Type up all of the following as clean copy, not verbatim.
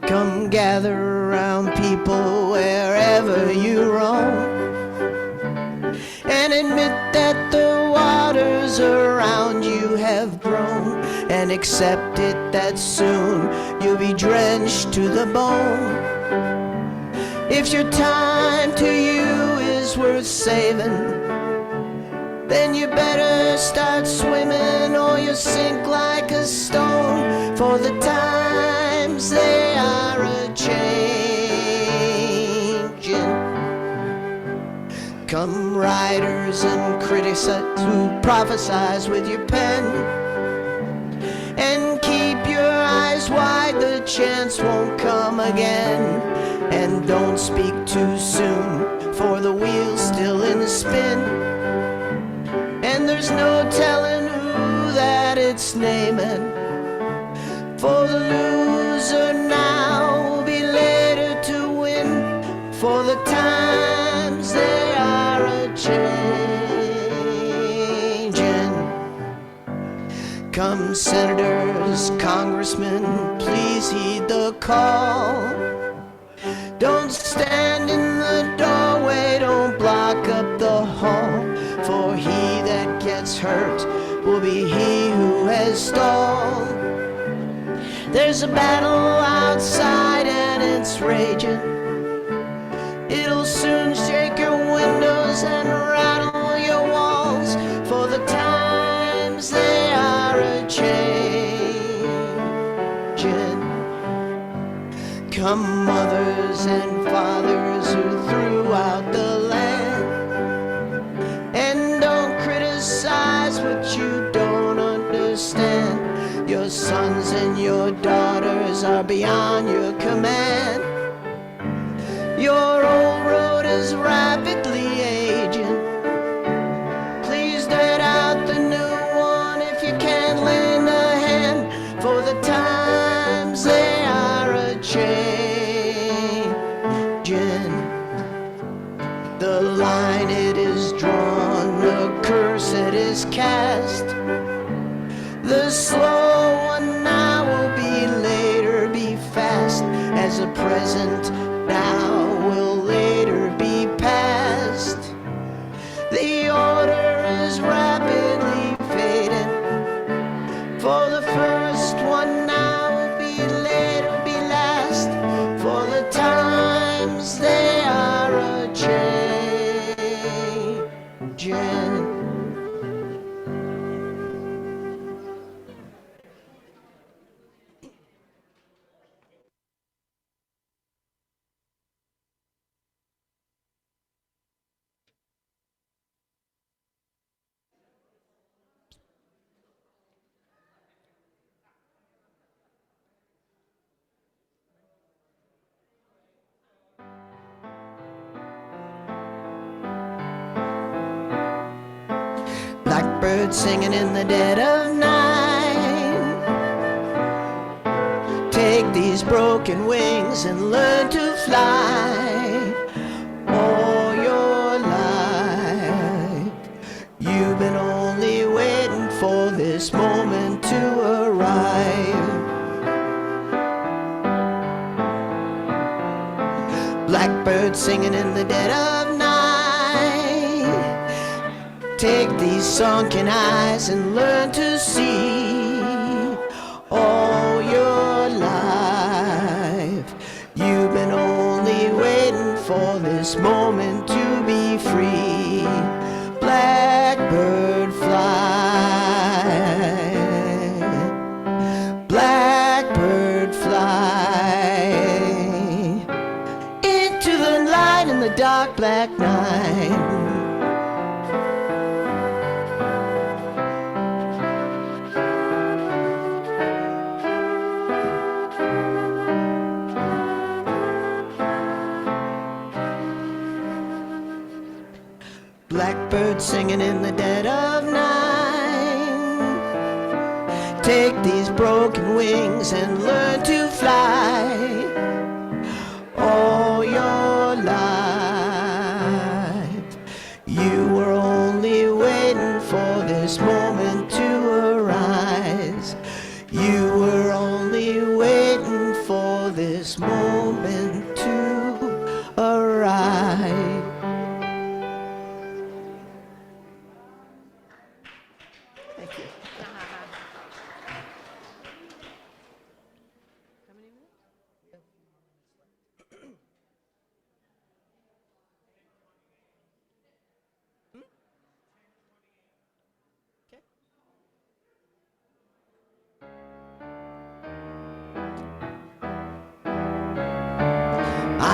Come gather around people wherever you roam, and admit that the waters around you have grown, and accept it that soon you'll be drenched to the bone. If your time to you is worth saving, then you better start swimming or you'll sink like a stone, for the times they are a-changing. Come writers and critics who prophesize with your pen, and keep your eyes wide, the chance won't come again. And don't speak too soon, for the wheel's still in spin, and there's no telling who that it's naming. For the loser now will be later to win, for the times they are a-changing. Come senators, congressmen, please heed the call. Don't stand in the doorway, don't block up the hall, for he that gets hurt will be he who has stalled. There's a battle outside and it's raging. It'll soon shake your windows and rattle your walls, for the times they are a-changing. Come mothers and fathers who throughout the land, and don't criticize what you don't understand. Your sons and your daughters are beyond your command. Your old road is rapidly aging. Please dirt out the new one if you can't lend a hand, for the times they are a-changing. The line it is drawn, the curse it is cast. The slow one now will be later be fast, as the present now will later be past. The order is rapidly fading, for the first one now will be later be last, for the times they are a-changing. Blackbird singing in the dead of night. Take these broken wings and learn to fly. All your life you've been only waiting for this moment to arrive. Blackbird singing in the dead of night. Take these sunken eyes and learn to see. All your life you've been only waiting for this moment to be free. Blackbird fly, blackbird fly, into the light in the dark black night. Blackbird singing in the dead of night. Take these broken wings and learn to fly. All your life you were only waiting for this moment to arise. You were only waiting for this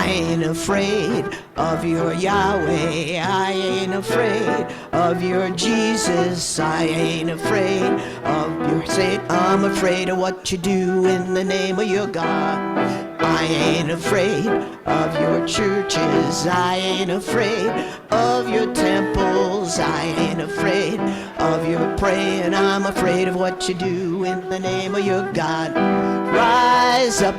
I ain't afraid of your Yahweh. I ain't afraid of your Jesus. I ain't afraid of your Saint. I'm afraid of what you do in the name of your God. I ain't afraid of your churches. I ain't afraid of your temples. I ain't afraid of your praying. I'm afraid of what you do in the name of your God. Rise up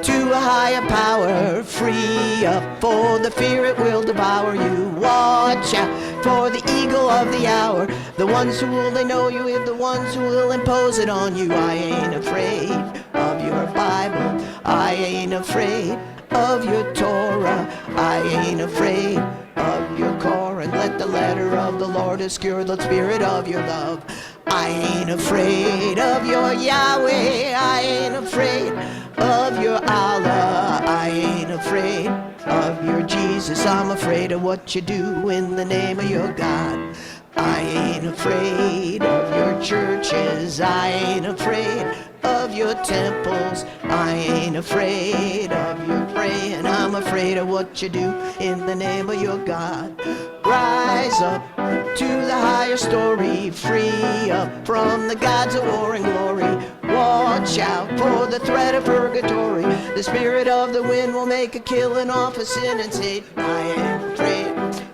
to a higher power, free up, for the fear it will devour you. Watch out for the eagle of the hour, the ones who will know you, the ones who will impose it on you. I ain't afraid of your Bible. I ain't afraid of your Torah. I ain't afraid of your Koran. Let the letter of the Lord obscure the spirit of your love. I ain't afraid of your Yahweh. I ain't afraid of your Allah. I ain't afraid of your Jesus. I'm afraid of what you do in the name of your God. I ain't afraid of your churches. I ain't afraid of your temples. I ain't afraid of your praying. I'm afraid of what you do in the name of your God. Rise up to the higher story, free up from the gods of war and glory. Watch out for the threat of purgatory. The spirit of the wind will make a killing off of sin and Satan. I ain't afraid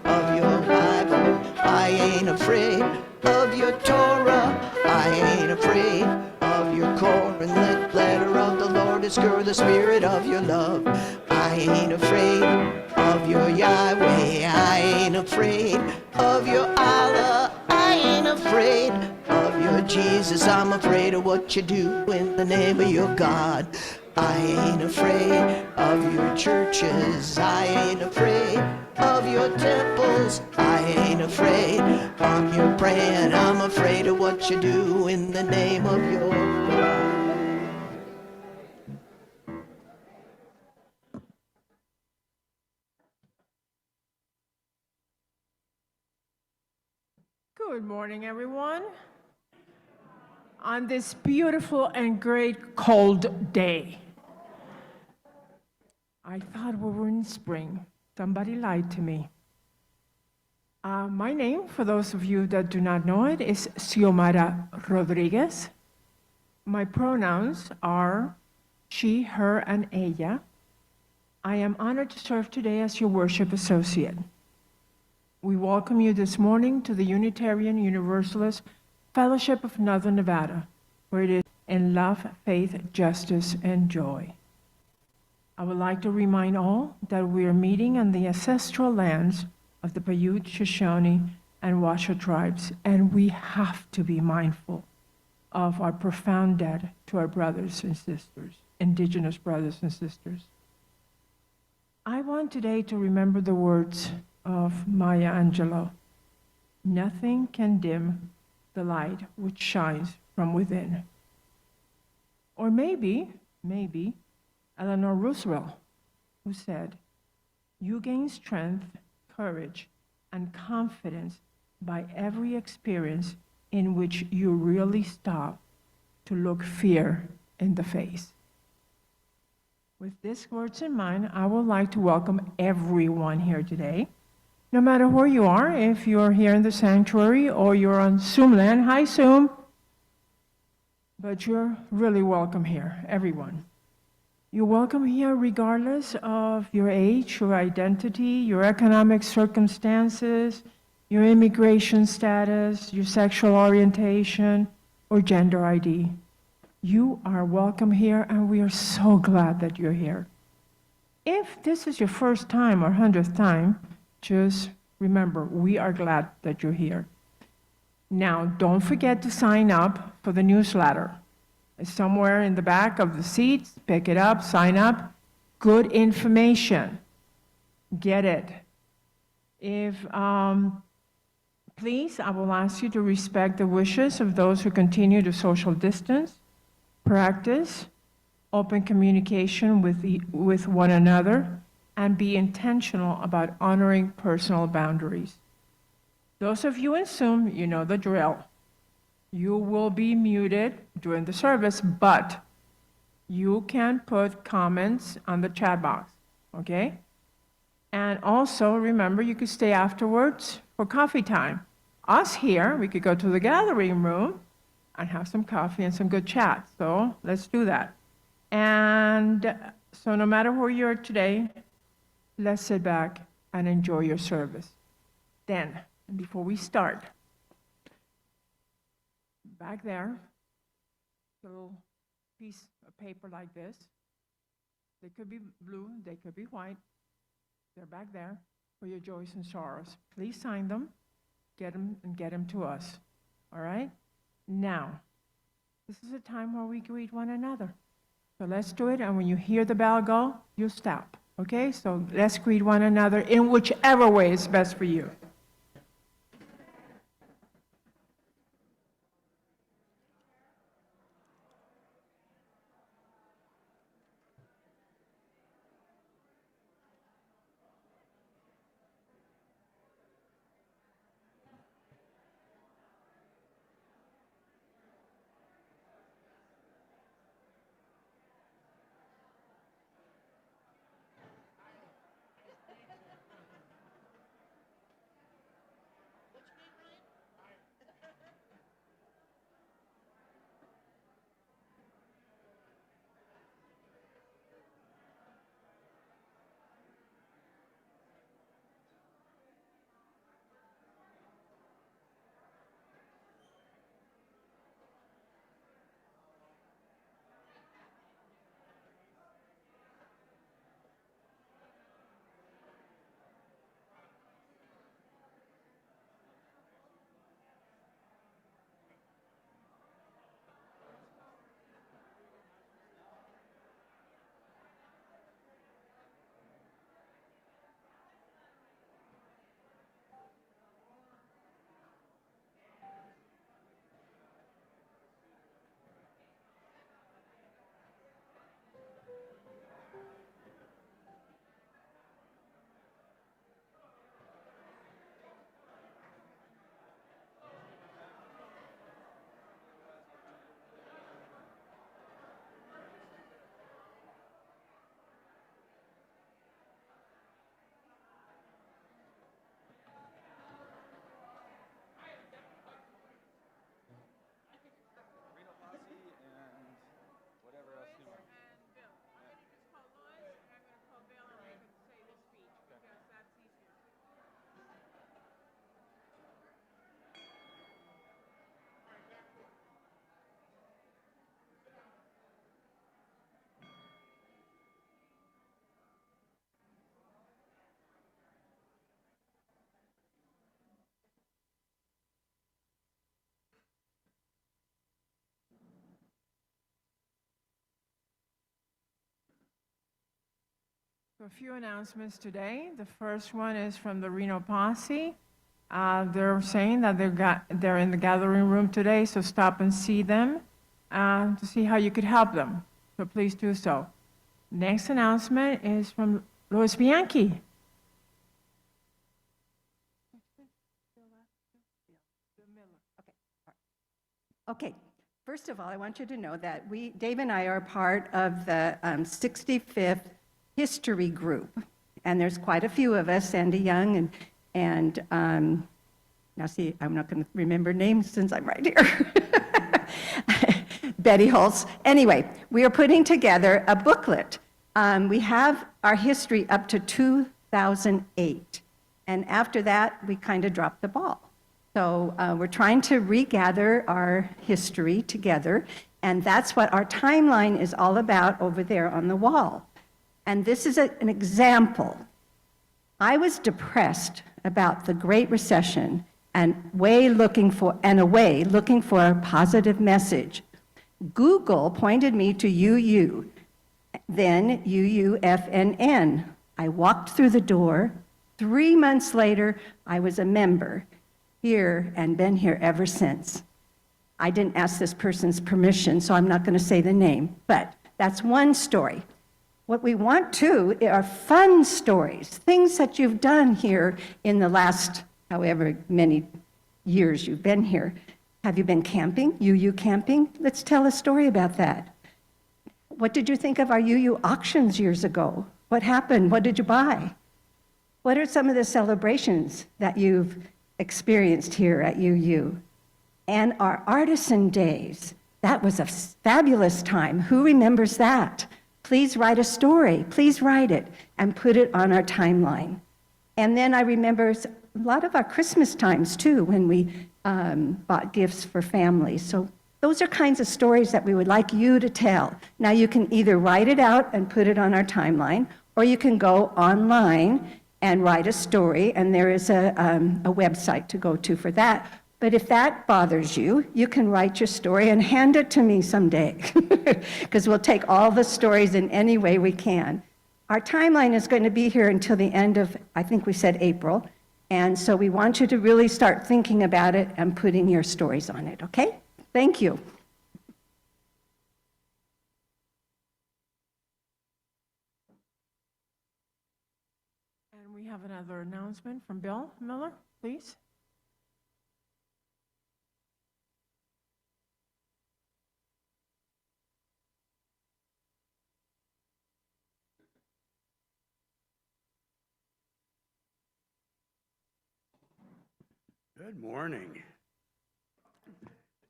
of your Bible. I ain't afraid of your Torah. I ain't afraid of your Koran. Let letter of the Lord obscure the spirit of your love. I ain't afraid of your Yahweh. I ain't afraid of your Allah. I ain't afraid of your Jesus. I'm afraid of what you do in the name of your God. I ain't afraid of your churches. I ain't afraid of your temples. I ain't afraid of your praying. I'm afraid of what you do in the name of your God. Good morning, everyone. On this beautiful and great cold day. I thought we were in spring. Somebody lied to me. My name, for those of you that do not know it, is Xiomara Rodriguez. My pronouns are she, her, and ella. I am honored to serve today as your worship associate. We welcome you this morning to the Unitarian Universalist Fellowship of Northern Nevada, where it is in love, faith, justice, and joy. I would like to remind all that we are meeting on the ancestral lands of the Paiute, Shoshone, and Washoe tribes, and we have to be mindful of our profound debt to our brothers and sisters, indigenous brothers and sisters. I want today to remember the words of Maya Angelou. Nothing can dim the light which shines from within. Or maybe Eleanor Roosevelt, who said, you gain strength, courage, and confidence by every experience in which you really stop to look fear in the face. With these words in mind, I would like to welcome everyone here today. No matter where you are, if you're here in the sanctuary or you're on Zoom land, hi Zoom, but you're really welcome here, everyone. You're welcome here regardless of your age, your identity, your economic circumstances, your immigration status, your sexual orientation, or gender ID. You are welcome here, and we are so glad that you're here. If this is your first time or 100th time, just remember, we are glad that you're here. Now, don't forget to sign up for the newsletter. It's somewhere in the back of the seats. Pick it up, sign up. Good information. Get it. Please, I will ask you to respect the wishes of those who continue to social distance, practice open communication with one another, and be intentional about honoring personal boundaries. Those of you in Zoom, you know the drill. You will be muted during the service, but you can put comments on the chat box, okay? And also, remember, you could stay afterwards for coffee time. Us here, we could go to the gathering room and have some coffee and some good chat. So let's do that. And so no matter where you are today, let's sit back and enjoy your service. Then, before we start, back there, a little piece of paper like this. They could be blue, they could be white. They're back there for your joys and sorrows. Please sign them, get them to us. All right? Now, this is a time where we greet one another. So let's do it, and when you hear the bell go, you stop. Okay? So let's greet one another in whichever way is best for you. So a few announcements today. The first one is from the Reno Posse. They're saying that they're in the gathering room today, so stop and see them to see how you could help them. So please do so. Next announcement is from Louis Bianchi. Okay, first of all, I want you to know that Dave and I are part of the 65th History Group, and there's quite a few of us, Sandy Young and now see, I'm not going to remember names since I'm right here. Betty Holtz. Anyway, we are putting together a booklet. We have our history up to 2008, and after that, we kind of dropped the ball. So we're trying to regather our history together, and that's what our timeline is all about over there on the wall. And this is an example. I was depressed about the Great Recession and looking for a positive message. Google pointed me to UU, then UUFNN. I walked through the door. 3 months later, I was a member here and been here ever since. I didn't ask this person's permission, so I'm not going to say the name, but that's one story. What we want, too, are fun stories, things that you've done here in the last however many years you've been here. Have you been camping, UU camping? Let's tell a story about that. What did you think of our UU auctions years ago? What happened? What did you buy? What are some of the celebrations that you've experienced here at UU? And our artisan days, that was a fabulous time. Who remembers that? Please write a story. Please write it and put it on our timeline. And then I remember a lot of our Christmas times too, when we bought gifts for families. So those are kinds of stories that we would like you to tell. Now you can either write it out and put it on our timeline, or you can go online and write a story, and there is a website to go to for that. But if that bothers you, you can write your story and hand it to me someday, because we'll take all the stories in any way we can. Our timeline is going to be here until the end of, I think we said April, and so we want you to really start thinking about it and putting your stories on it, okay? Thank you. And we have another announcement from Bill Miller, please. Good morning.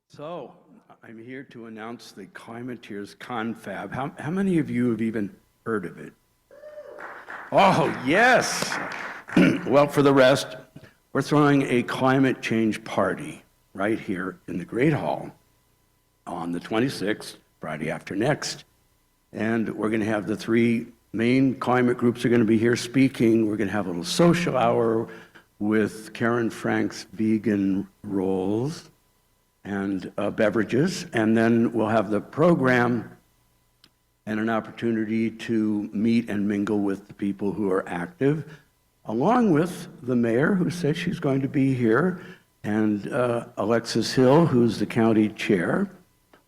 So, I'm here to announce the Climateers Confab. How many of you have even heard of it? Oh, yes! Well, for the rest, we're throwing a climate change party right here in the Great Hall on the 26th, Friday after next. And we're going to have the three main climate groups are going to be here speaking. We're going to have a little social hour with Karen Frank's vegan rolls and beverages, and then we'll have the program and an opportunity to meet and mingle with the people who are active, along with the mayor, who said she's going to be here, and Alexis Hill, who's the county chair,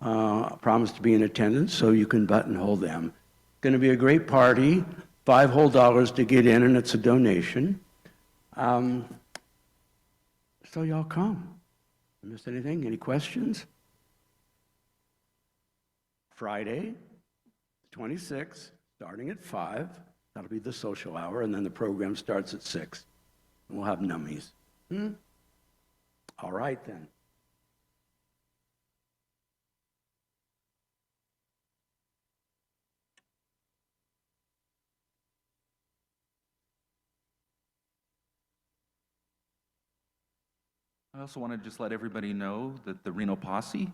promised to be in attendance, so you can buttonhole them. Going to be a great party, $5 whole to get in, and it's a donation. So y'all come. I missed anything? Any questions? Friday, 26th, starting at 5. That'll be the social hour, and then the program starts at 6. And we'll have nummies. All right, then. I also want to just let everybody know that the Reno Posse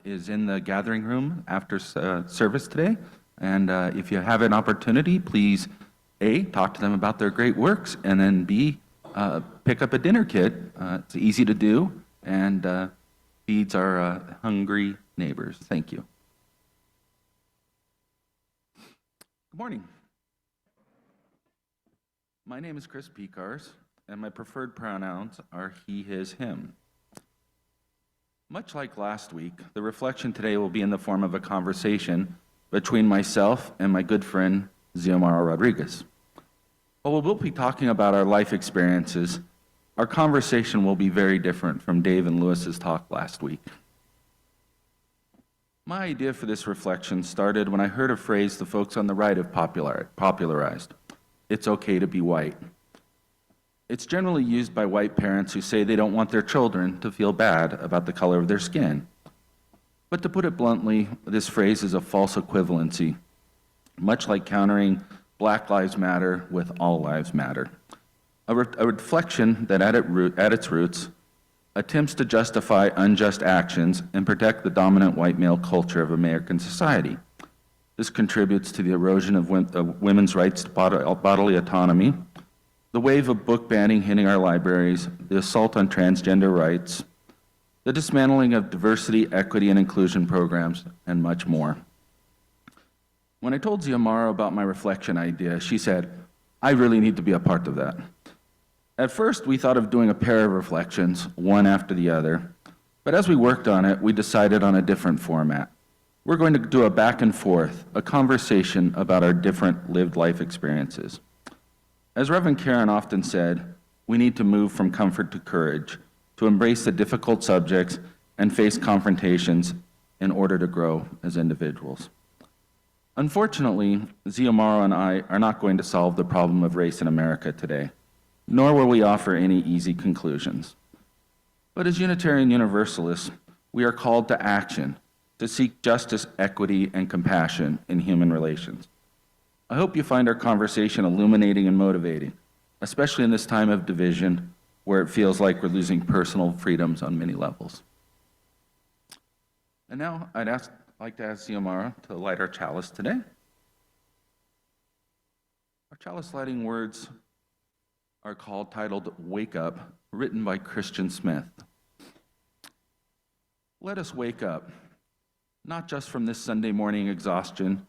is in the gathering room after service today. And if you have an opportunity, please, A, talk to them about their great works, and then B, pick up a dinner kit. It's easy to do and feeds our hungry neighbors. Thank you. Good morning. My name is Chris Pecars, and my preferred pronouns are he, his, him. Much like last week, the reflection today will be in the form of a conversation between myself and my good friend, Xiomara Rodriguez. While we'll be talking about our life experiences, our conversation will be very different from Dave and Lewis's talk last week. My idea for this reflection started when I heard a phrase the folks on the right have popularized. It's okay to be white. It's generally used by white parents who say they don't want their children to feel bad about the color of their skin. But to put it bluntly, this phrase is a false equivalency, much like countering Black Lives Matter with All Lives Matter. A reflection that at its roots attempts to justify unjust actions and protect the dominant white male culture of American society. This contributes to the erosion of women's rights to bodily autonomy, the wave of book banning hitting our libraries, the assault on transgender rights, the dismantling of diversity, equity, and inclusion programs, and much more. When I told Xiomara about my reflection idea, she said, I really need to be a part of that. At first, we thought of doing a pair of reflections, one after the other, but as we worked on it, we decided on a different format. We're going to do a back and forth, a conversation about our different lived life experiences. As Reverend Karen often said, we need to move from comfort to courage, to embrace the difficult subjects and face confrontations in order to grow as individuals. Unfortunately, Xiomara and I are not going to solve the problem of race in America today, nor will we offer any easy conclusions. But as Unitarian Universalists, we are called to action, to seek justice, equity, and compassion in human relations. I hope you find our conversation illuminating and motivating, especially in this time of division where it feels like we're losing personal freedoms on many levels. And now I'd like to ask Xiomara to light our chalice today. Our chalice lighting words are titled Wake Up, written by Christian Smith. Let us wake up, not just from this Sunday morning exhaustion,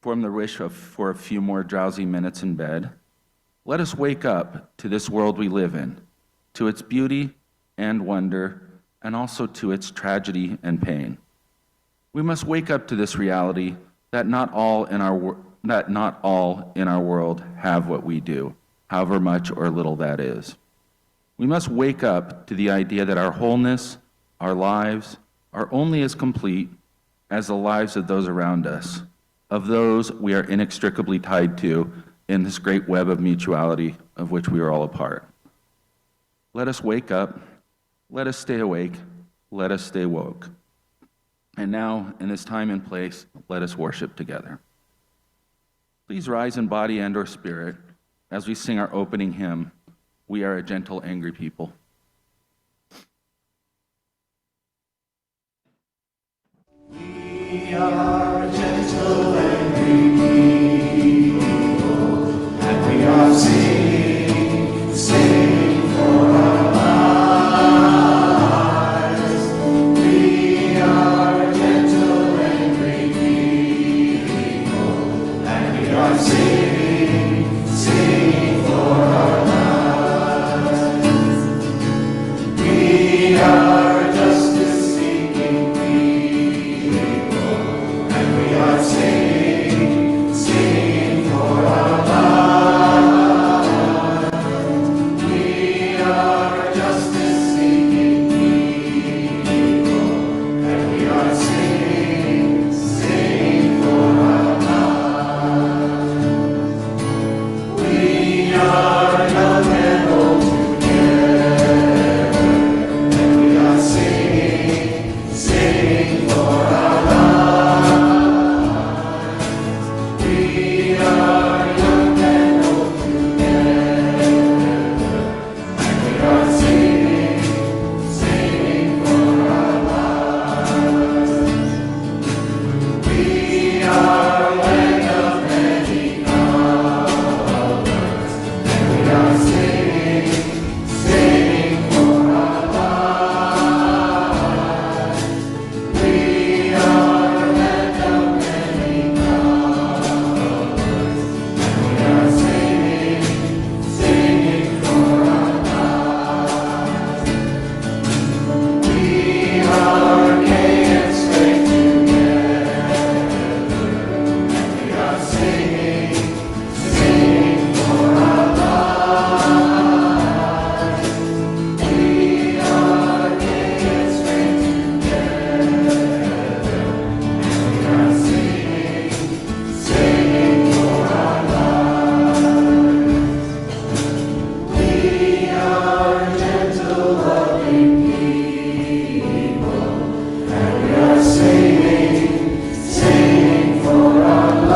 from the wish for a few more drowsy minutes in bed. Let us wake up to this world we live in, to its beauty and wonder, and also to its tragedy and pain. We must wake up to this reality that not all in our world have what we do, however much or little that is. We must wake up to the idea that our wholeness, our lives, are only as complete as the lives of those around us, of those we are inextricably tied to in this great web of mutuality of which we are all a part. Let us wake up, let us stay awake, let us stay woke. And now, in this time and place, let us worship together. Please rise in body and or spirit as we sing our opening hymn, We Are a Gentle, Angry People. We are gentle angry people, and we are singing for our lives. We are gentle angry people, and we are singing for our lives. We are justice seeking people, and we are singing for our lives. We are justice seeking people, and we are singing for our lives. We are young and old together, and we are singing for our lives. We are young and old together, and we are singing for our lives. We are land of many colors, and we are singing for our lives. We are land of many colors, and we are singing for our lives. We are gay and straight together, and we are singing for our lives. We are gay and straight together, and we are singing for our lives. We are gentle, loving people, and we are singing for our lives.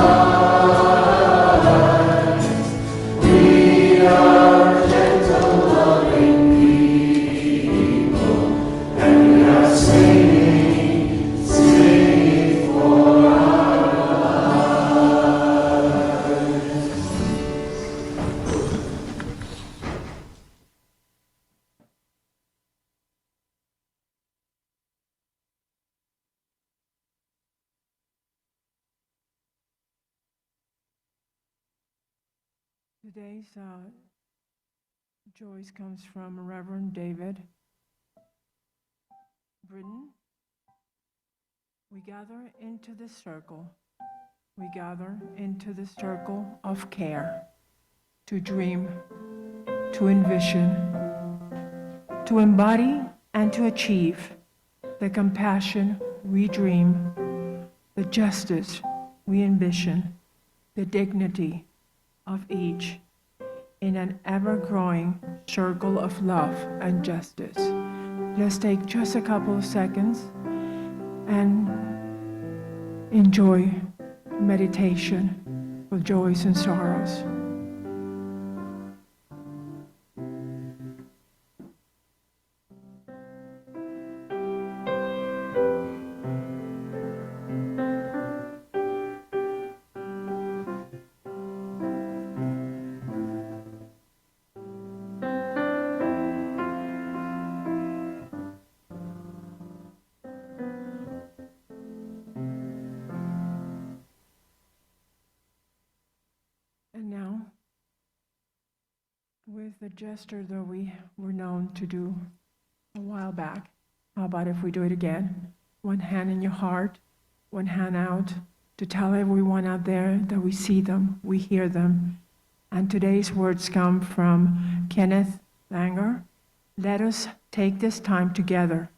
We are gentle, loving people, and we are singing for our lives. Today's choice comes from Reverend David Britton. We gather into the circle. We gather into the circle of care, to dream, to envision, to embody and to achieve the compassion we dream, the justice we envision the dignity of each in an ever-growing circle of love and justice. Let's take just a couple of seconds and enjoy meditation for joys and sorrows. And now, with the gesture that we were known to do a while back, how about if we do it again? One hand in your heart, one hand out, to tell everyone out there that we see them, we hear them. And today's words come from Kenneth Langer. Let us take this time together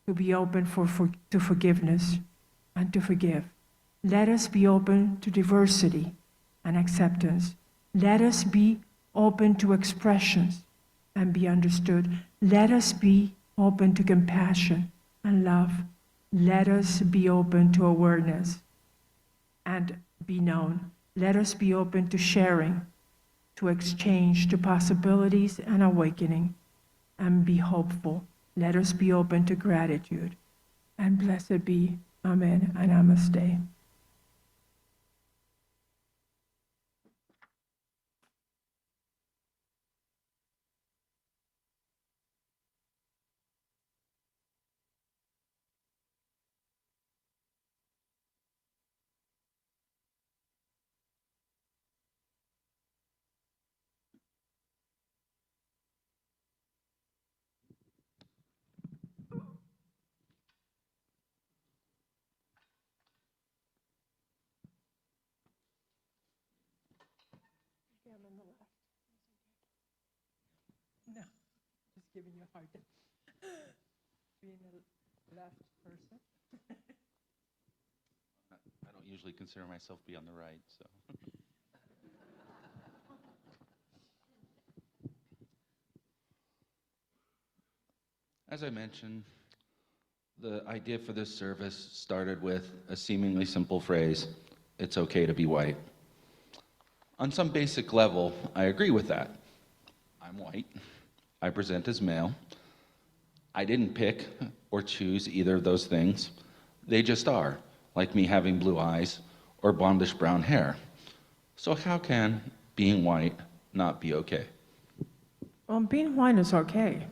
to be open to forgiveness and to forgive. Let us be open to diversity and acceptance. Let us be open to expressions and be understood. Let us be open to compassion and love. Let us be open to awareness and be known. Let us be open to sharing, to exchange, to possibilities and awakening, and be hopeful. Let us be open to gratitude. And blessed be, Amen and Namaste. No, just giving you a hard time. Being a left person. I don't usually consider myself be on the right, so. As I mentioned, the idea for this service started with a seemingly simple phrase, it's okay to be white. On some basic level, I agree with that. I'm white. I present as male. I didn't pick or choose either of those things. They just are, like me having blue eyes or blondish brown hair. So how can being white not be okay? Well, being white is okay.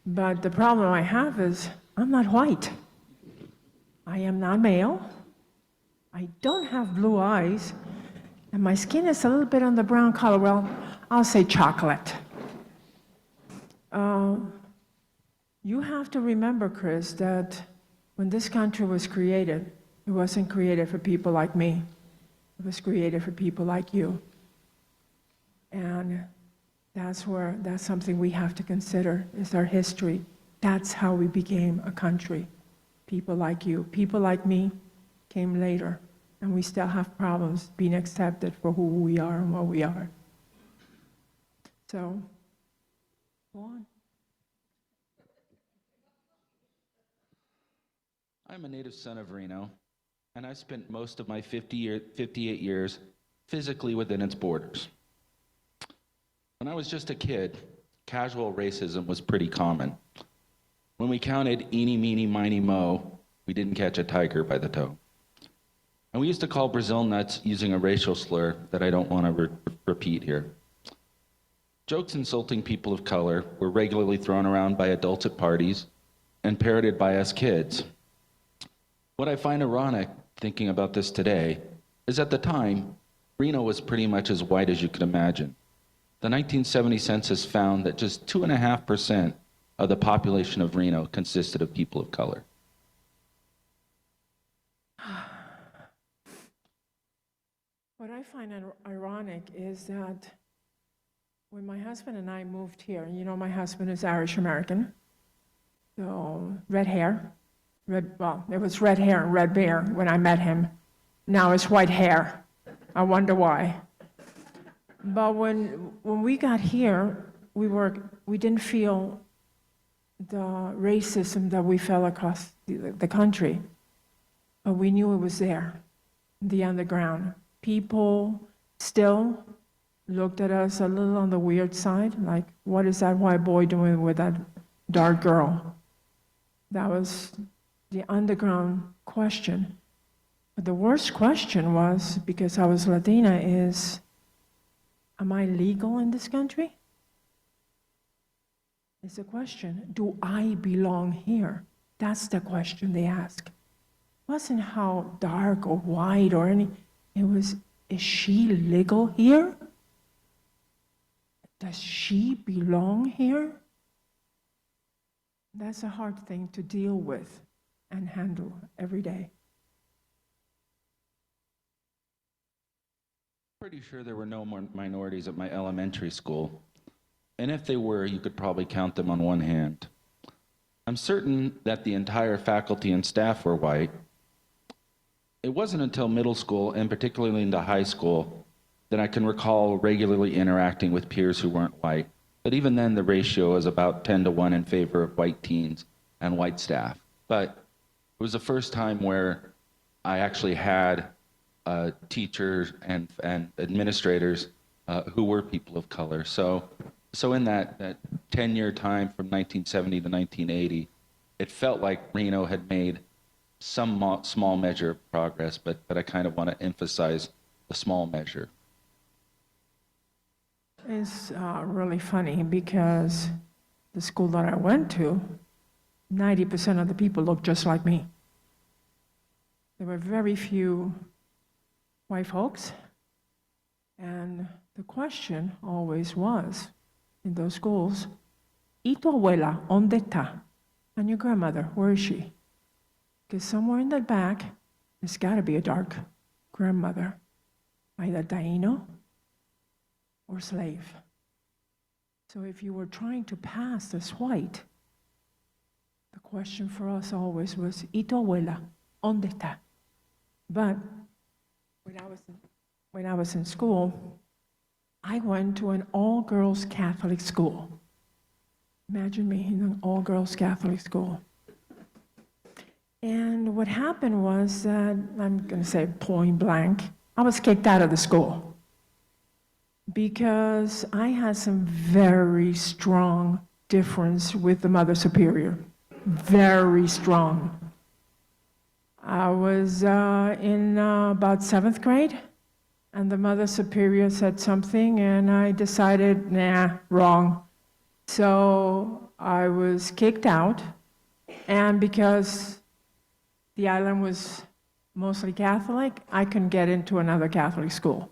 But the problem I have is I'm not white. I am not male. I don't have blue eyes. And my skin is a little bit on the brown color. Well, I'll say chocolate. You have to remember, Chris, that when this country was created, it wasn't created for people like me. It was created for people like you. And that's something we have to consider, is our history. That's how we became a country. People like you. People like me came later, and we still have problems being accepted for who we are and what we are. So, go on. I'm a native son of Reno, and I spent most of my 58 years physically within its borders. When I was just a kid, casual racism was pretty common. When we counted eeny, meeny, miny, mo, we didn't catch a tiger by the toe. And we used to call Brazil nuts using a racial slur that I don't want to repeat here. Jokes insulting people of color were regularly thrown around by adults at parties and parroted by us kids. What I find ironic, thinking about this today, is at the time, Reno was pretty much as white as you could imagine. The 1970 census found that just 2.5% of the population of Reno consisted of people of color. What I find ironic is that when my husband and I moved here, you know, my husband is Irish American, so red hair, it was red hair and red beard when I met him. Now it's white hair. I wonder why. But when we got here, we didn't feel the racism that we felt across the country, but we knew it was there, the underground. People still looked at us a little on the weird side, like, what is that white boy doing with that dark girl? That was the underground question. But the worst question was, because I was Latina, is, am I legal in this country? It's the question. Do I belong here? That's the question they ask. It wasn't how dark or white or any, it was, is she legal here? Does she belong here? That's a hard thing to deal with and handle every day. Pretty sure there were no more minorities at my elementary school. And if they were, you could probably count them on one hand. I'm certain that the entire faculty and staff were white. It wasn't until middle school, and particularly into high school, that I can recall regularly interacting with peers who weren't white. But even then, the ratio was about 10-1 in favor of white teens and white staff. But it was the first time where I actually had teachers and administrators who were people of color. So in that 10-year time from 1970 to 1980, it felt like Reno had made some small measure of progress, but I kind of want to emphasize the small measure. It's really funny because the school that I went to, 90% of the people looked just like me. There were very few white folks, and the question always was in those schools, ¿Y tu abuela, dónde está? And your grandmother, where is she? Because somewhere in the back, there's got to be a dark grandmother, either Taino or slave. So if you were trying to pass as white, the question for us always was, ¿Y tu abuela, dónde está? But when I was in school, I went to an all-girls Catholic school. Imagine me in an all-girls Catholic school. And what happened was that, I'm going to say point blank, I was kicked out of the school because I had some very strong difference with the Mother Superior. Very strong. I was in about 7th grade, and the Mother Superior said something, and I decided, nah, wrong. So I was kicked out, and because the island was mostly Catholic, I couldn't get into another Catholic school.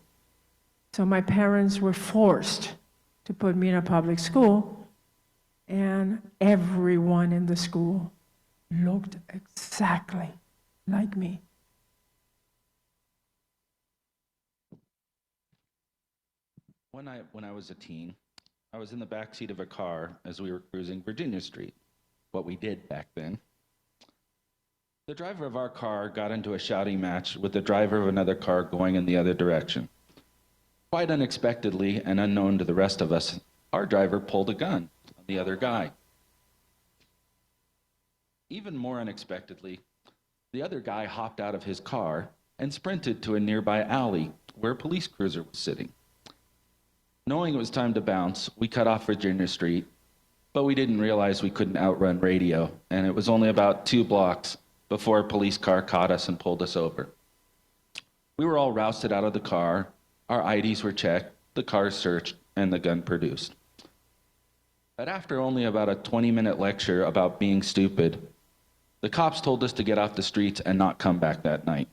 So my parents were forced to put me in a public school, and everyone in the school looked exactly like me. When I was a teen, I was in the backseat of a car as we were cruising Virginia Street, what we did back then. The driver of our car got into a shouting match with the driver of another car going in the other direction. Quite unexpectedly and unknown to the rest of us, our driver pulled a gun on the other guy. Even more unexpectedly, the other guy hopped out of his car and sprinted to a nearby alley where a police cruiser was sitting. Knowing it was time to bounce, we cut off Virginia Street, but we didn't realize we couldn't outrun radio, and it was only about 2 blocks before a police car caught us and pulled us over. We were all rousted out of the car, our IDs were checked, the car searched, and the gun produced. But after only about a 20-minute lecture about being stupid, the cops told us to get off the streets and not come back that night.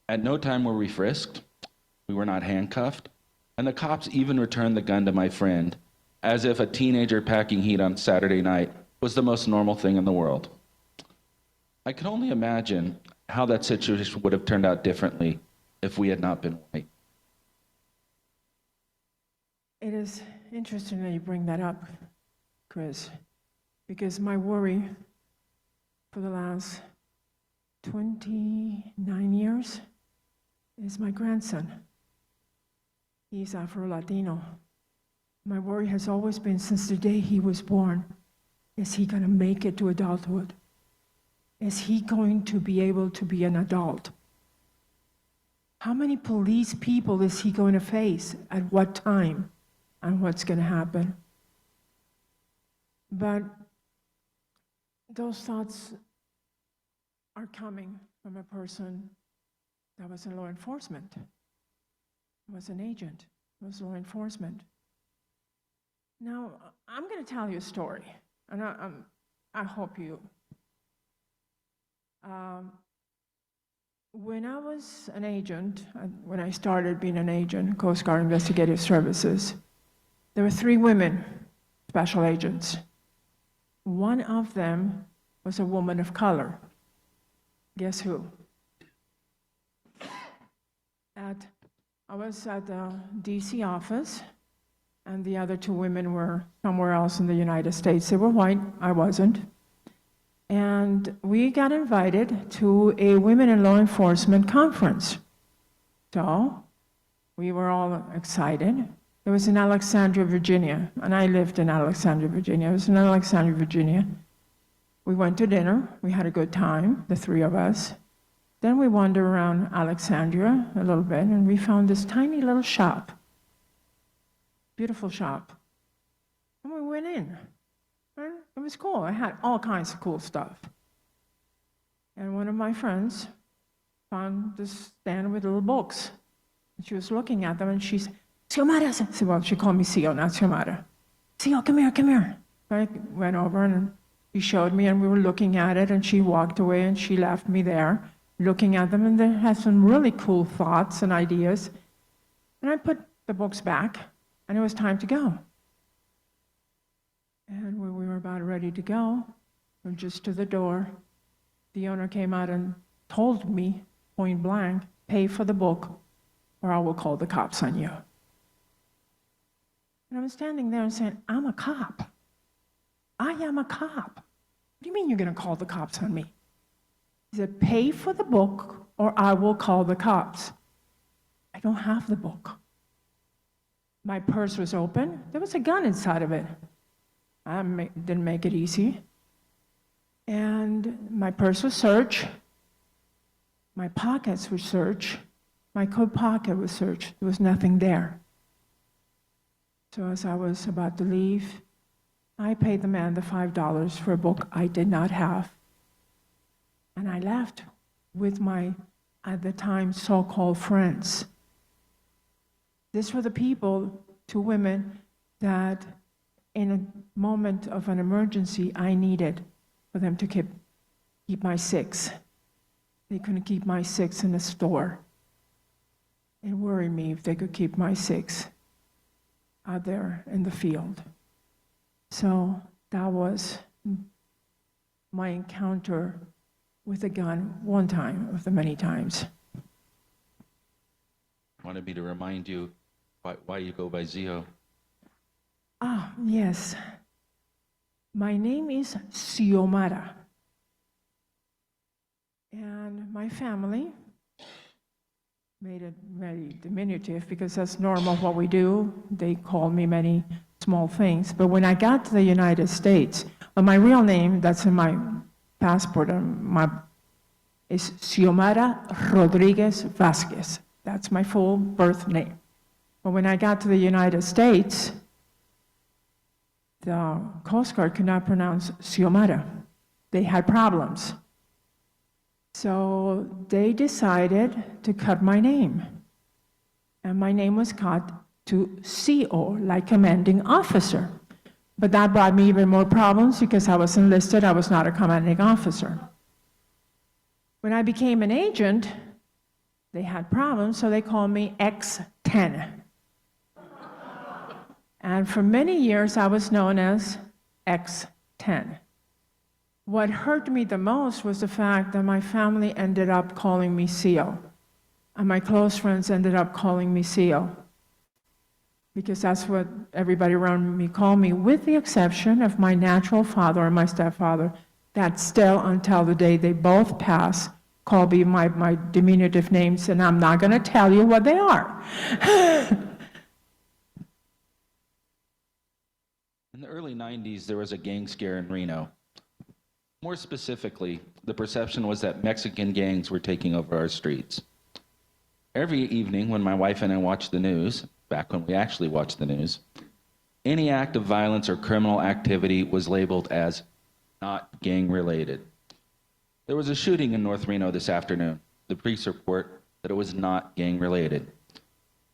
At no time were we frisked, we were not handcuffed, and the cops even returned the gun to my friend, as if a teenager packing heat on Saturday night was the most normal thing in the world. I can only imagine how that situation would have turned out differently if we had not been white. It is interesting that you bring that up, Chris, because my worry for the last 29 years is my grandson. He's Afro-Latino. My worry has always been since the day he was born, is he going to make it to adulthood? Is he going to be able to be an adult? How many police people is he going to face? At what time? And what's going to happen? But those thoughts are coming from a person that was in law enforcement, was an agent, was law enforcement. Now, I'm going to tell you a story, and I hope you. When I was an agent, when I started being an agent, Coast Guard Investigative Services, there were 3 women, special agents. One of them was a woman of color. Guess who? I was at the DC office, and the other 2 women were somewhere else in the United States. They were white, I wasn't. And we got invited to a Women in Law Enforcement conference. So we were all excited. It was in Alexandria, Virginia, and I lived in Alexandria, Virginia. It was in Alexandria, Virginia. We went to dinner. We had a good time, the 3 of us. Then we wandered around Alexandria a little bit, and we found this tiny little shop, beautiful shop. And we went in. And it was cool. I had all kinds of cool stuff. And one of my friends found this stand with little books. And she was looking at them, and she said, Xiomara, well, she called me Sio, not Xiomara. Sio, come here, come here. I went over, and she showed me, and we were looking at it, and she walked away, and she left me there, looking at them, and they had some really cool thoughts and ideas. And I put the books back, and it was time to go. And when we were about ready to go, or just to the door, the owner came out and told me, point blank, pay for the book, or I will call the cops on you. And I was standing there and saying, I'm a cop. I am a cop. What do you mean you're going to call the cops on me? He said, pay for the book, or I will call the cops. I don't have the book. My purse was open. There was a gun inside of it. Didn't make it easy. And my purse was searched. My pockets were searched. My coat pocket was searched. There was nothing there. So as I was about to leave, I paid the man the $5 for a book I did not have. And I left with my, at the time, so-called friends. These were the people, 2 women, that in a moment of an emergency, I needed for them to keep my 6. They couldn't keep my 6 in the store. It worried me if they could keep my 6 out there in the field. So that was my encounter with a gun, one time of the many times. Wanted me to remind you why you go by Zio. Ah, yes. My name is Xiomara. And my family made it very diminutive because that's normal what we do. They call me many small things. But when I got to the United States, my real name, that's in my passport, is Xiomara Rodriguez Vasquez. That's my full birth name. But when I got to the United States, the Coast Guard could not pronounce Xiomara. They had problems. So they decided to cut my name. And my name was cut to CO, like commanding officer. But that brought me even more problems because I was enlisted, I was not a commanding officer. When I became an agent, they had problems, so they called me X10. And for many years, I was known as X10. What hurt me the most was the fact that my family ended up calling me CO, and my close friends ended up calling me CO, because that's what everybody around me called me, with the exception of my natural father and my stepfather, that still, until the day they both passed, call me my diminutive names, and I'm not going to tell you what they are. In the early 90s, there was a gang scare in Reno. More specifically, the perception was that Mexican gangs were taking over our streets. Every evening when my wife and I watched the news, back when we actually watched the news, any act of violence or criminal activity was labeled as not gang-related. There was a shooting in North Reno this afternoon. The police report that it was not gang-related.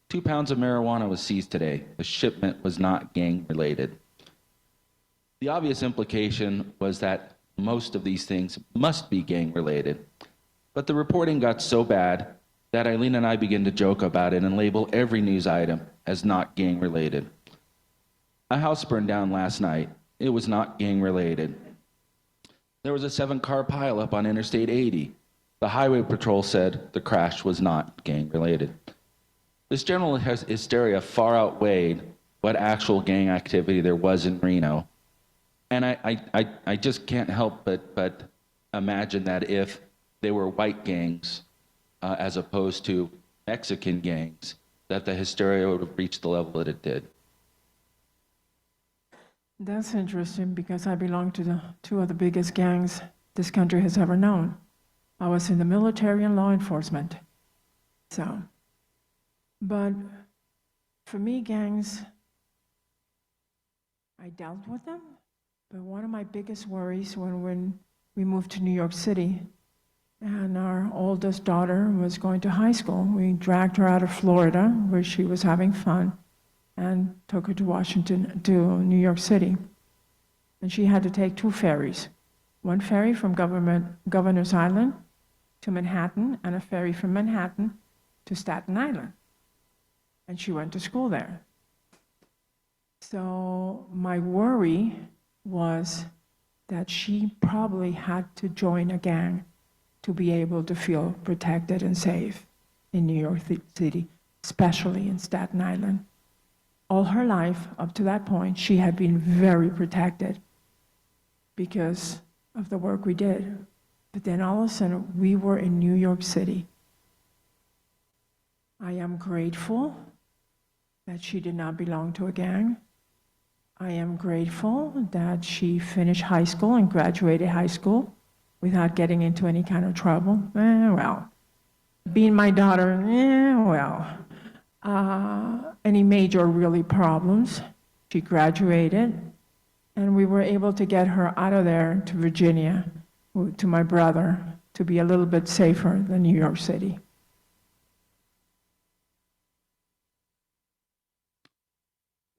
2 pounds of marijuana was seized today. The shipment was not gang-related. The obvious implication was that most of these things must be gang-related. But the reporting got so bad that Eileen and I began to joke about it and label every news item as not gang-related. A house burned down last night. It was not gang-related. There was a 7-car pileup on Interstate 80. The highway patrol said the crash was not gang-related. This general hysteria far outweighed what actual gang activity there was in Reno. And I just can't help but imagine that if they were white gangs as opposed to Mexican gangs, that the hysteria would have reached the level that it did. That's interesting because I belong to the 2 of the biggest gangs this country has ever known. I was in the military and law enforcement. So, but for me, gangs, I dealt with them. But one of my biggest worries when we moved to New York City and our oldest daughter was going to high school, we dragged her out of Florida where she was having fun and took her to New York City. And she had to take 2 ferries. One ferry from Governor's Island to Manhattan and a ferry from Manhattan to Staten Island. And she went to school there. So my worry was that she probably had to join a gang to be able to feel protected and safe in New York City, especially in Staten Island. All her life, up to that point, she had been very protected because of the work we did. But then all of a sudden, we were in New York City. I am grateful that she did not belong to a gang. I am grateful that she finished high school and graduated high school without getting into any kind of trouble. Well, being my daughter, any major really problems. She graduated, and we were able to get her out of there to Virginia, to my brother, to be a little bit safer than New York City.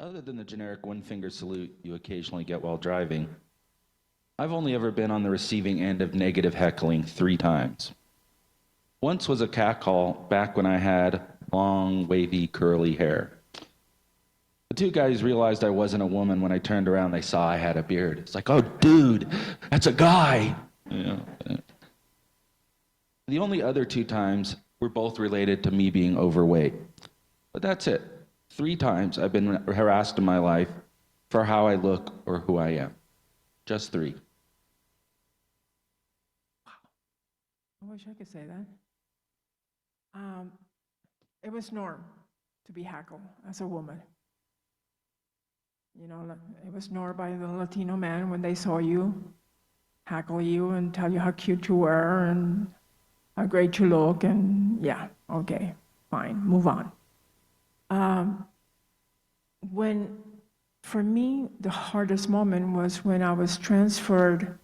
Other than the generic one-finger salute you occasionally get while driving, I've only ever been on the receiving end of negative heckling 3 times. Once was a catcall back when I had long, wavy, curly hair. The 2 guys realized I wasn't a woman when I turned around. They saw I had a beard. It's like, oh, dude, that's a guy. You know. The only other 2 times were both related to me being overweight. But that's it. 3 times I've been harassed in my life for how I look or who I am. Just 3. I wish I could say that. It was norm to be heckled as a woman. You know, it was norm by the Latino men when they saw you, heckle you and tell you how cute you were and how great you look, and yeah, okay, fine, move on. For me, the hardest moment was when I was transferred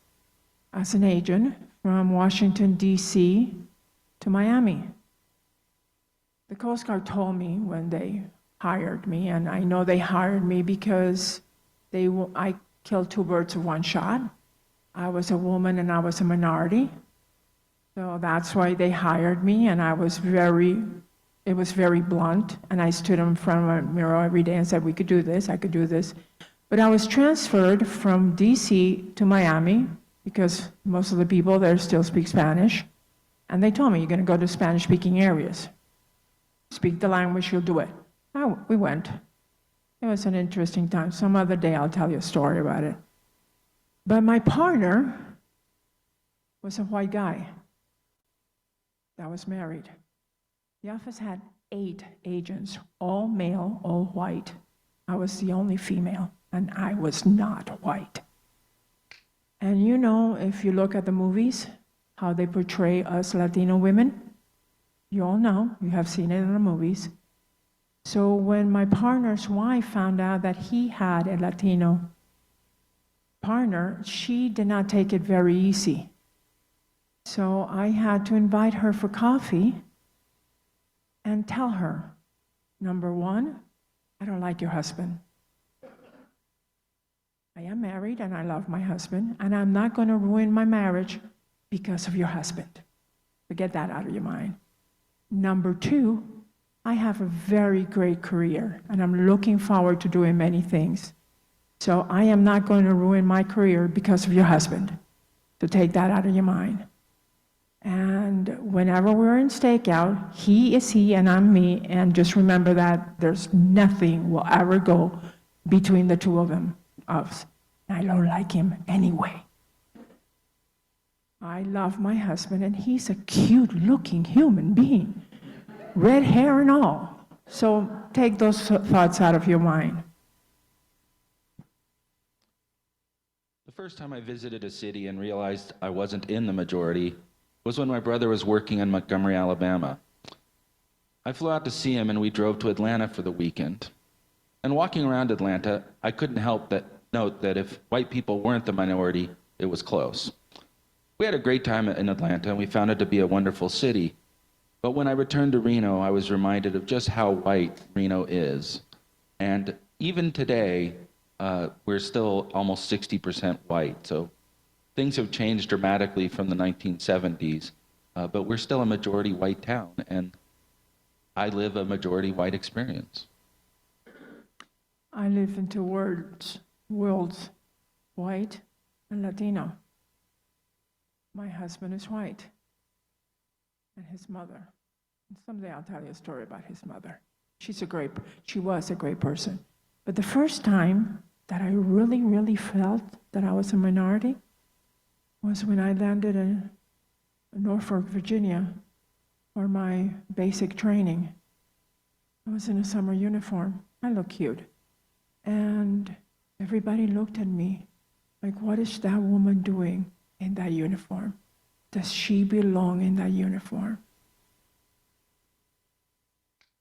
as an agent from Washington, D.C. to Miami. The Coast Guard told me when they hired me, and I know they hired me because I killed 2 birds with 1 shot. I was a woman and I was a minority. So that's why they hired me, and it was very blunt, and I stood in front of a mirror every day and said, we could do this, I could do this. But I was transferred from DC to Miami because most of the people there still speak Spanish. And they told me, you're gonna go to Spanish-speaking areas. Speak the language, you'll do it. We went. It was an interesting time. Some other day I'll tell you a story about it. But my partner was a white guy. that was married. The office had 8 agents, all male, all white. I was the only female, and I was not white. And you know, if you look at the movies, how they portray us Latino women, you all know, you have seen it in the movies. So when my partner's wife found out that he had a Latino partner, she did not take it very easy. So I had to invite her for coffee and tell her, number one, I don't like your husband. I am married and I love my husband, and I'm not going to ruin my marriage because of your husband. Forget that out of your mind. Number two, I have a very great career and I'm looking forward to doing many things. So I am not going to ruin my career because of your husband. So take that out of your mind. And whenever we're in stakeout, he is he and I'm me, and just remember that there's nothing will ever go between the two of us. I don't like him anyway. I love my husband, and he's a cute-looking human being, red hair and all. So take those thoughts out of your mind. The first time I visited a city and realized I wasn't in the majority was when my brother was working in Montgomery, Alabama. I flew out to see him and we drove to Atlanta for the weekend. And walking around Atlanta, I couldn't help but note that if white people weren't the minority, it was close. We had a great time in Atlanta and we found it to be a wonderful city. But when I returned to Reno, I was reminded of just how white Reno is. And even today, we're still almost 60% white. So things have changed dramatically from the 1970s, but we're still a majority white town, and I live a majority white experience. I live in two worlds, white and Latino. My husband is white, and his mother. And someday I'll tell you a story about his mother. She was a great person. But the first time that I really, really felt that I was a minority was when I landed in Norfolk, Virginia, for my basic training. I was in a summer uniform. I look cute. And everybody looked at me like, what is that woman doing in that uniform? Does she belong in that uniform?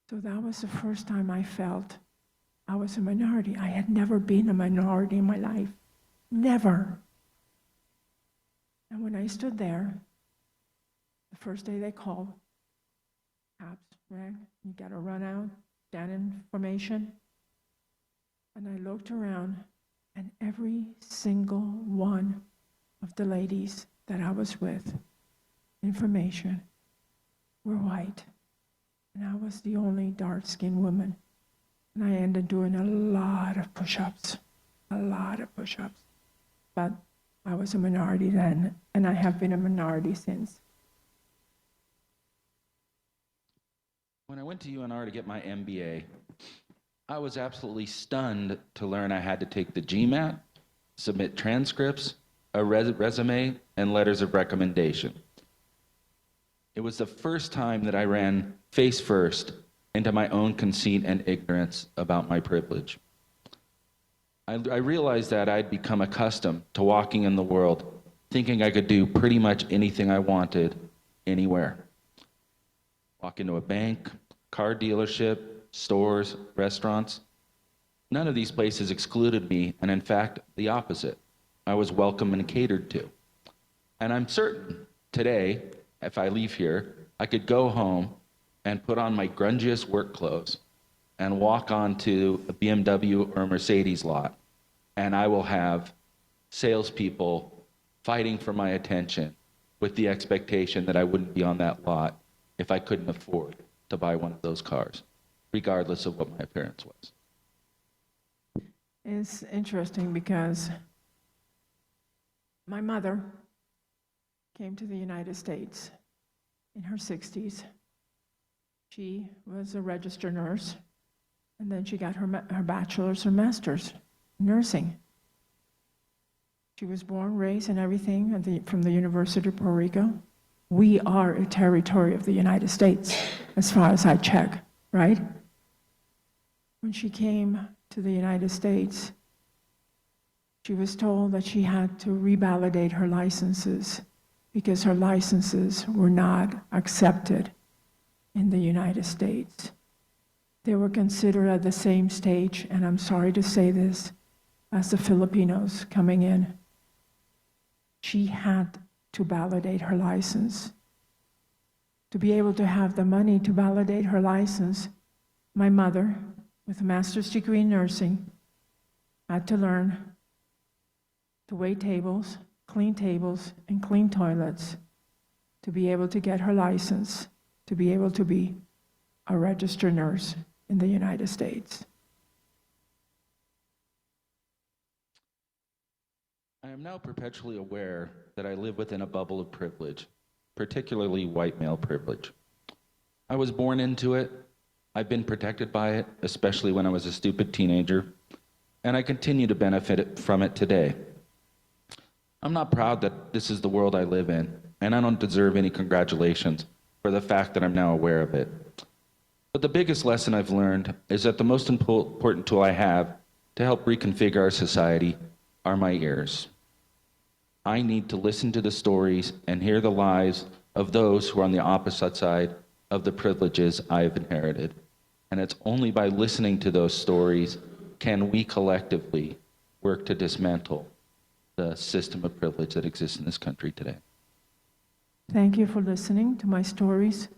So that was the first time I felt I was a minority. I had never been a minority in my life. Never. And when I stood there, the first day they called, cops rang, you gotta run out, stand in formation. And I looked around, and every single one of the ladies that I was with, information, were white. And I was the only dark-skinned woman. And I ended doing a lot of push-ups. But I was a minority then, and I have been a minority since. When I went to UNR to get my MBA, I was absolutely stunned to learn I had to take the GMAT, submit transcripts, a resume, and letters of recommendation. It was the first time that I ran face first into my own conceit and ignorance about my privilege. I realized that I'd become accustomed to walking in the world thinking I could do pretty much anything I wanted, anywhere. Walk into a bank, car dealership, stores, restaurants. None of these places excluded me, and in fact, the opposite. I was welcome and catered to. And I'm certain today, if I leave here, I could go home and put on my grungiest work clothes and walk onto a BMW or a Mercedes lot, and I will have salespeople fighting for my attention with the expectation that I wouldn't be on that lot if I couldn't afford to buy one of those cars, regardless of what my appearance was. It's interesting because my mother came to the United States in her 60s. She was a registered nurse, and then she got her bachelor's or master's in nursing. She was born, raised, and everything from the University of Puerto Rico. We are a territory of the United States, as far as I check, right? When she came to the United States, she was told that she had to revalidate her licenses because her licenses were not accepted in the United States. They were considered at the same stage, and I'm sorry to say this, as the Filipinos coming in. She had to validate her license. To be able to have the money to validate her license, my mother, with a master's degree in nursing, had to learn to wait tables, and clean toilets to be able to get her license, to be able to be a registered nurse in the United States. I am now perpetually aware that I live within a bubble of privilege, particularly white male privilege. I was born into it. I've been protected by it, especially when I was a stupid teenager, and I continue to benefit from it today. I'm not proud that this is the world I live in, and I don't deserve any congratulations for the fact that I'm now aware of it. But the biggest lesson I've learned is that the most important tool I have to help reconfigure our society are my ears. I need to listen to the stories and hear the lives of those who are on the opposite side of the privileges I have inherited. And it's only by listening to those stories can we collectively work to dismantle the system of privilege that exists in this country today. Thank you for listening to my stories.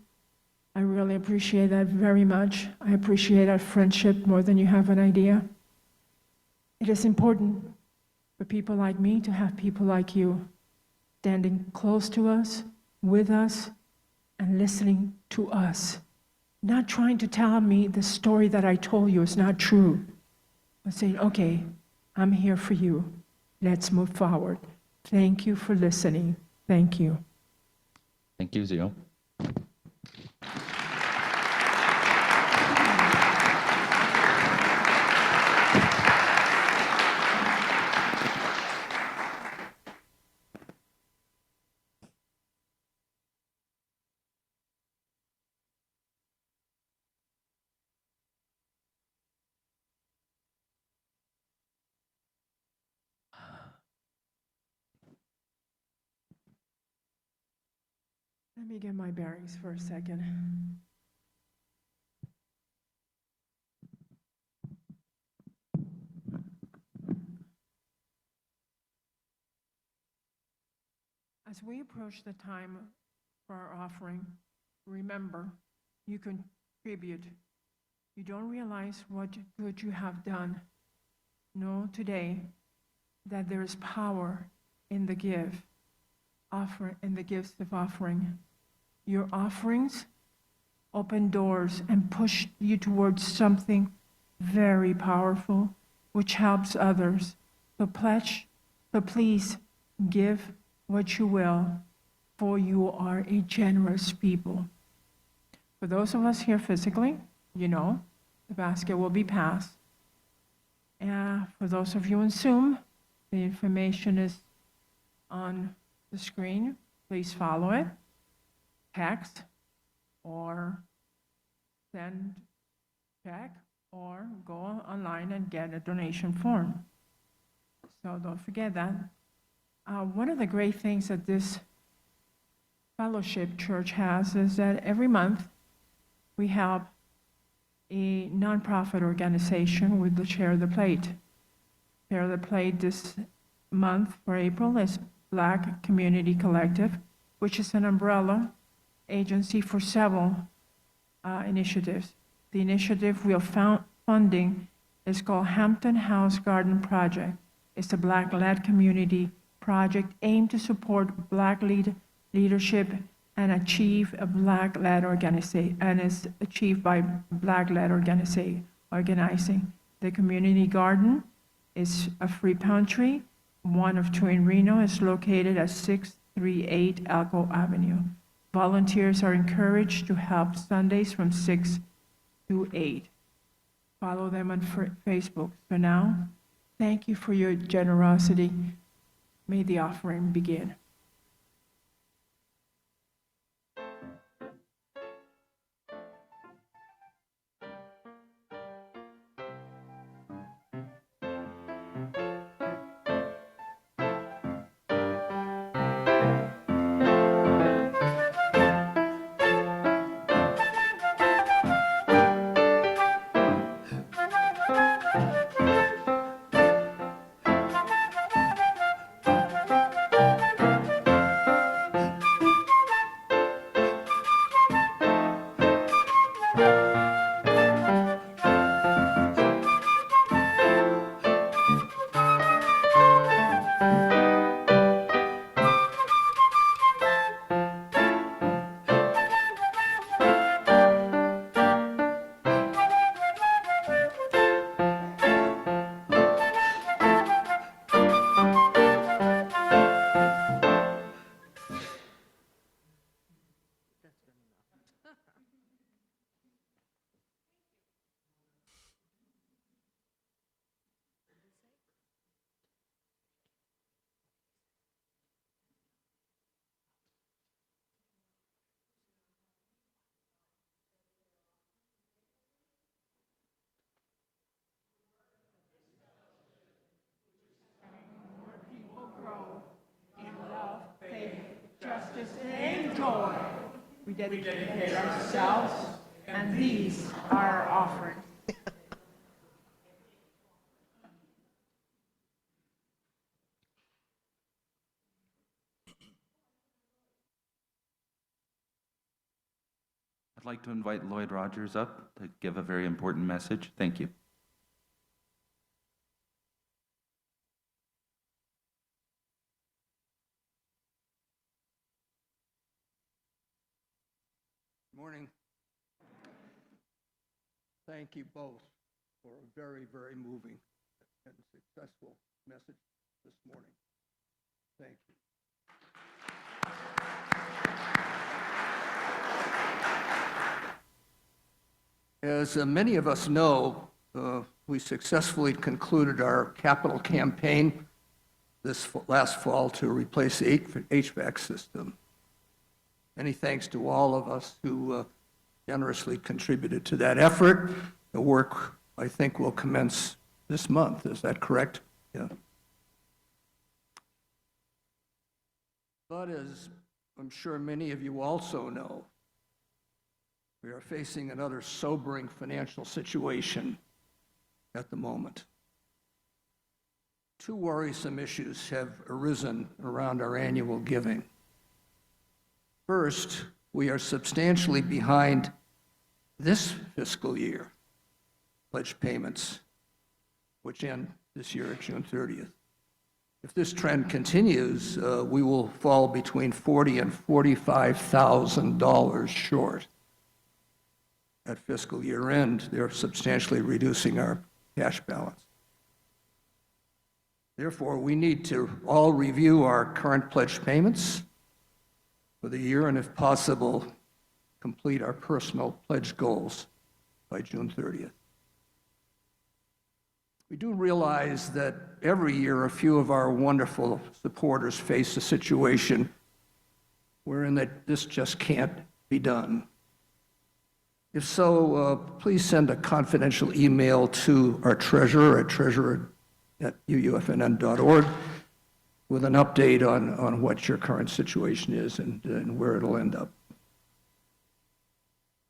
I really appreciate that very much. I appreciate our friendship more than you have an idea. It is important for people like me to have people like you standing close to us, with us, and listening to us. Not trying to tell me the story that I told you is not true, but saying, okay, I'm here for you. Let's move forward. Thank you for listening. Thank you. Thank you, Zio. Let me get my bearings for a second. As we approach the time for our offering, remember, you contribute. You don't realize what good you have done. Know today that there is power in the gifts of offering. Your offerings open doors and push you towards something very powerful, which helps others. So please give what you will, for you are a generous people. For those of us here physically, you know, the basket will be passed. And for those of you in Zoom, the information is on the screen. Please follow it. Text or send check or go online and get a donation form. So don't forget that. One of the great things that this fellowship church has is that every month we help a nonprofit organization with the Share the Plate. Share the Plate this month for April is Black Community Collective, which is an umbrella agency for several initiatives. The initiative we are funding is called Hampton House Garden Project. It's a Black-led community project aimed to support Black leadership and achieve a Black-led organization, and is achieved by Black-led organizing. The community garden is a free pantry, one of two in Reno, is located at 638 Elko Avenue. Volunteers are encouraged to help Sundays from 6 to 8. Follow them on Facebook. For now, thank you for your generosity. May the offering begin. justice, and joy. We dedicate ourselves, and these are our offerings. I'd like to invite Lloyd Rogers up to give a very important message. Thank you. Morning. Thank you both for a very, very moving and successful message this morning. Thank you. As many of us know, we successfully concluded our capital campaign this last fall to replace the HVAC system. Many thanks to all of us who generously contributed to that effort. The work, I think, will commence this month. Is that correct? Yeah. But as I'm sure many of you also know, we are facing another sobering financial situation at the moment. Two worrisome issues have arisen around our annual giving. First, we are substantially behind this fiscal year pledge payments, which end this year at June 30th. If this trend continues, we will fall between $40,000 and $45,000 short at fiscal year end. They're substantially reducing our cash balance. Therefore, we need to all review our current pledge payments for the year and, if possible, complete our personal pledge goals by June 30th. We do realize that every year a few of our wonderful supporters face a situation wherein that this just can't be done. If so, please send a confidential email to our treasurer at treasurer@uufnn.org with an update on what your current situation is and where it'll end up.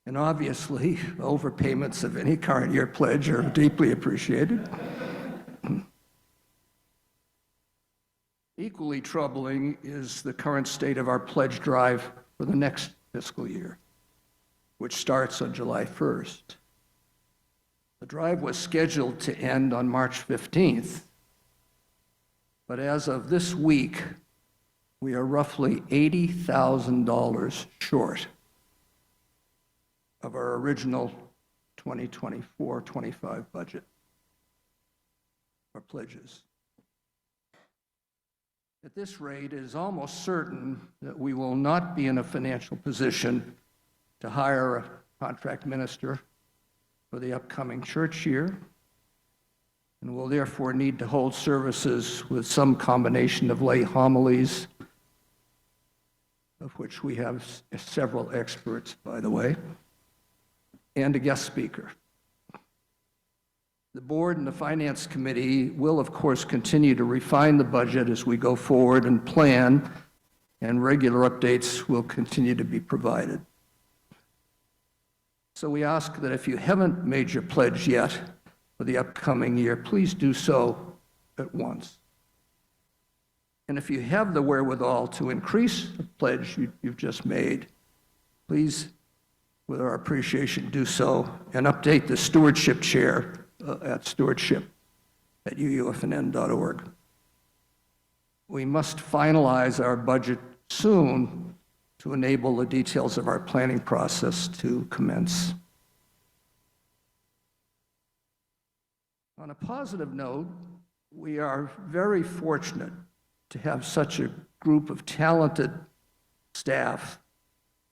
And obviously, overpayments of any current year pledge are deeply appreciated. Equally troubling is the current state of our pledge drive for the next fiscal year, which starts on July 1st. The drive was scheduled to end on March 15th, but as of this week, we are roughly $80,000 short of our original 2024-25 budget for pledges. At this rate, it is almost certain that we will not be in a financial position to hire a contract minister for the upcoming church year, and will therefore need to hold services with some combination of lay homilies, of which we have several experts, by the way, and a guest speaker. The board and the finance committee will, of course, continue to refine the budget as we go forward and plan, and regular updates will continue to be provided. So we ask that if you haven't made your pledge yet for the upcoming year, please do so at once. And if you have the wherewithal to increase the pledge you've just made, please, with our appreciation, do so and update the stewardship chair at stewardship@uufnn.org. We must finalize our budget soon to enable the details of our planning process to commence. On a positive note, we are very fortunate to have such a group of talented staff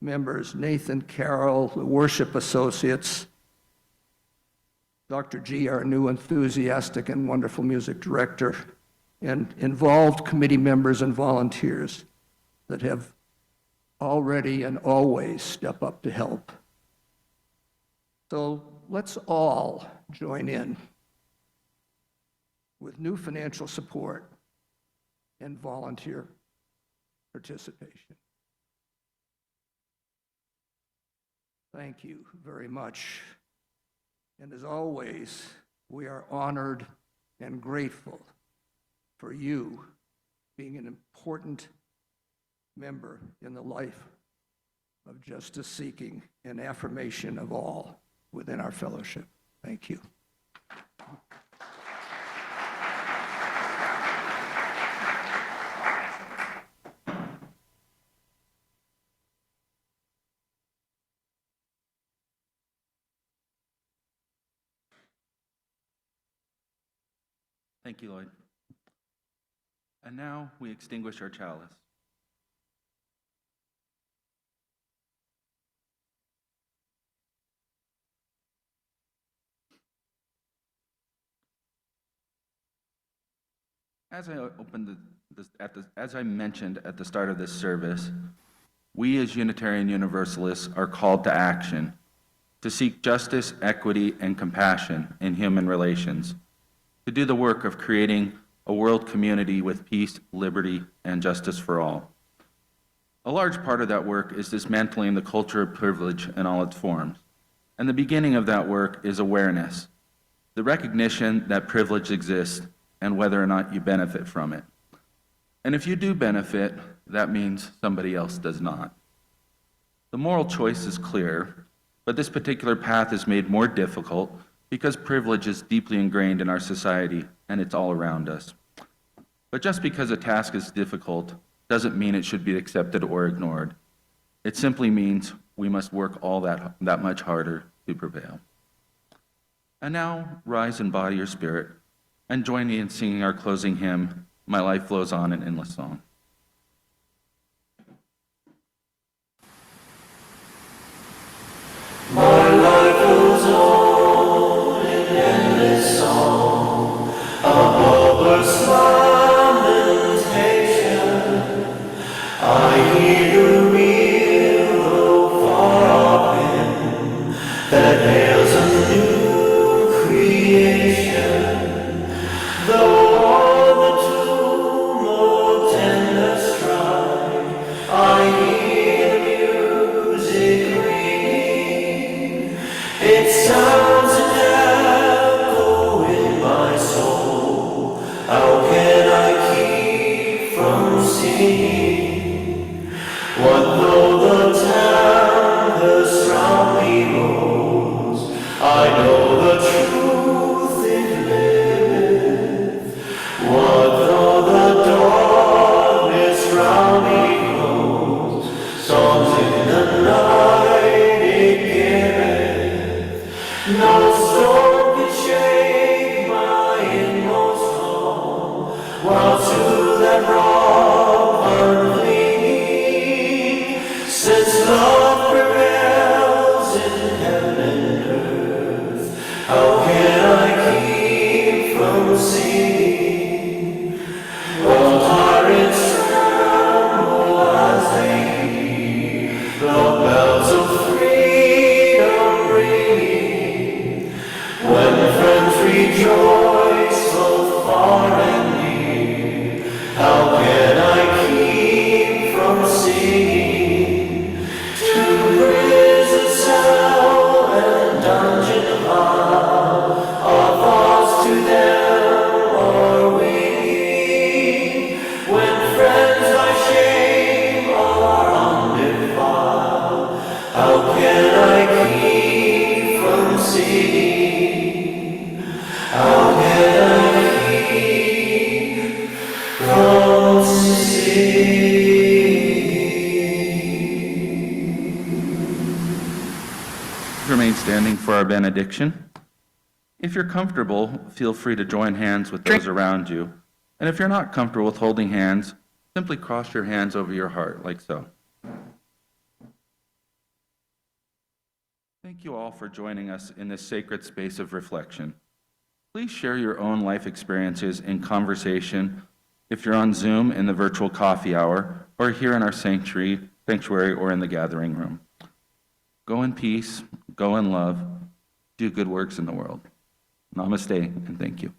members: Nathan, Carol, the worship associates, Dr. G, our new enthusiastic and wonderful music director, and involved committee members and volunteers that have already and always step up to help. So let's all join in with new financial support and volunteer participation. Thank you very much. And as always, we are honored and grateful for you being an important member in the life of justice seeking and affirmation of all within our fellowship. Thank you. Thank you, Lloyd. And now we extinguish our chalice. As I mentioned at the start of this service, we as Unitarian Universalists are called to action to seek justice, equity, and compassion in human relations, to do the work of creating a world community with peace, liberty, and justice for all. A large part of that work is dismantling the culture of privilege in all its forms. And the beginning of that work is awareness, the recognition that privilege exists and whether or not you benefit from it. And if you do benefit, that means somebody else does not. The moral choice is clear, but this particular path is made more difficult because privilege is deeply ingrained in our society and it's all around us. But just because a task is difficult doesn't mean it should be accepted or ignored. It simply means we must work all that much harder to prevail. And now, rise in body or spirit, and join me in singing our closing hymn, My Life Flows On in Endless Song. My life goes on in endless song, above earth's lamentation. I hear the real, though far off hymn that hails a new creation. Though all the tumult and the strife, I hear the music ringing. It sounds an echo in my soul. How can I keep from singing? What though the tempest round me rolls? I know the truth it liveth. What though the darkness round me grows? Songs in the night it giveth. No storm can shake my inmost calm, while to that rock I'm clinging. Since love prevails in heaven and earth, how can I keep from singing? While tyrants tremble as they hear the bells of freedom ringing. When friends rejoice both far and near, how can I keep from singing? To prison cell and dungeon vile, our thoughts to them are winging. When friends by shame are undefiled, how can I keep from singing? How can I keep from singing? Remain standing for our benediction. If you're comfortable, feel free to join hands with those around you. And if you're not comfortable with holding hands, simply cross your hands over your heart, like so. Thank you all for joining us in this sacred space of reflection. Please share your own life experiences in conversation if you're on Zoom in the virtual coffee hour, or here in our sanctuary or in the gathering room. Go in peace, go in love, do good works in the world. Namaste, and thank you.